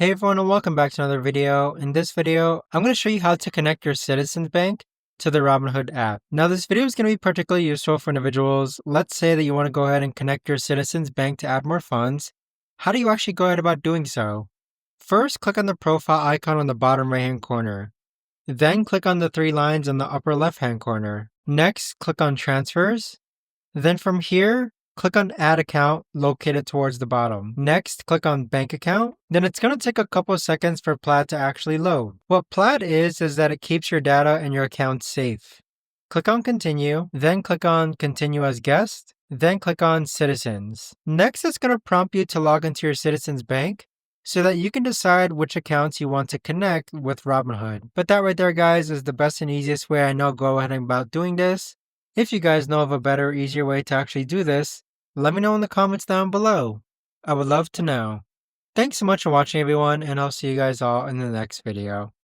Hey everyone and welcome back to another video. In this video, I'm going to show you how to connect your Citizens Bank to the Robinhood app. Now this video is going to be particularly useful for individuals. Let's say that you want to go ahead and connect your Citizens Bank to add more funds. How do you actually go ahead about doing so? First, click on the profile icon on the bottom right hand corner. Then click on the three lines in the upper left hand corner. Next, click on Transfers. Then from here, click on Add Account located towards the bottom. Next, click on Bank Account. Then it's going to take a couple of seconds for Plaid to actually load. What Plaid is that it keeps your data and your account safe. Click on Continue, then click on Continue as Guest, then click on Citizens. Next, it's going to prompt you to log into your Citizens Bank so that you can decide which accounts you want to connect with Robinhood. But that right there, guys, is the best and easiest way I know go ahead and about doing this. If you guys know of a better, easier way to actually do this, let me know in the comments down below. I would love to know. Thanks so much for watching everyone, and I'll see you guys all in the next video.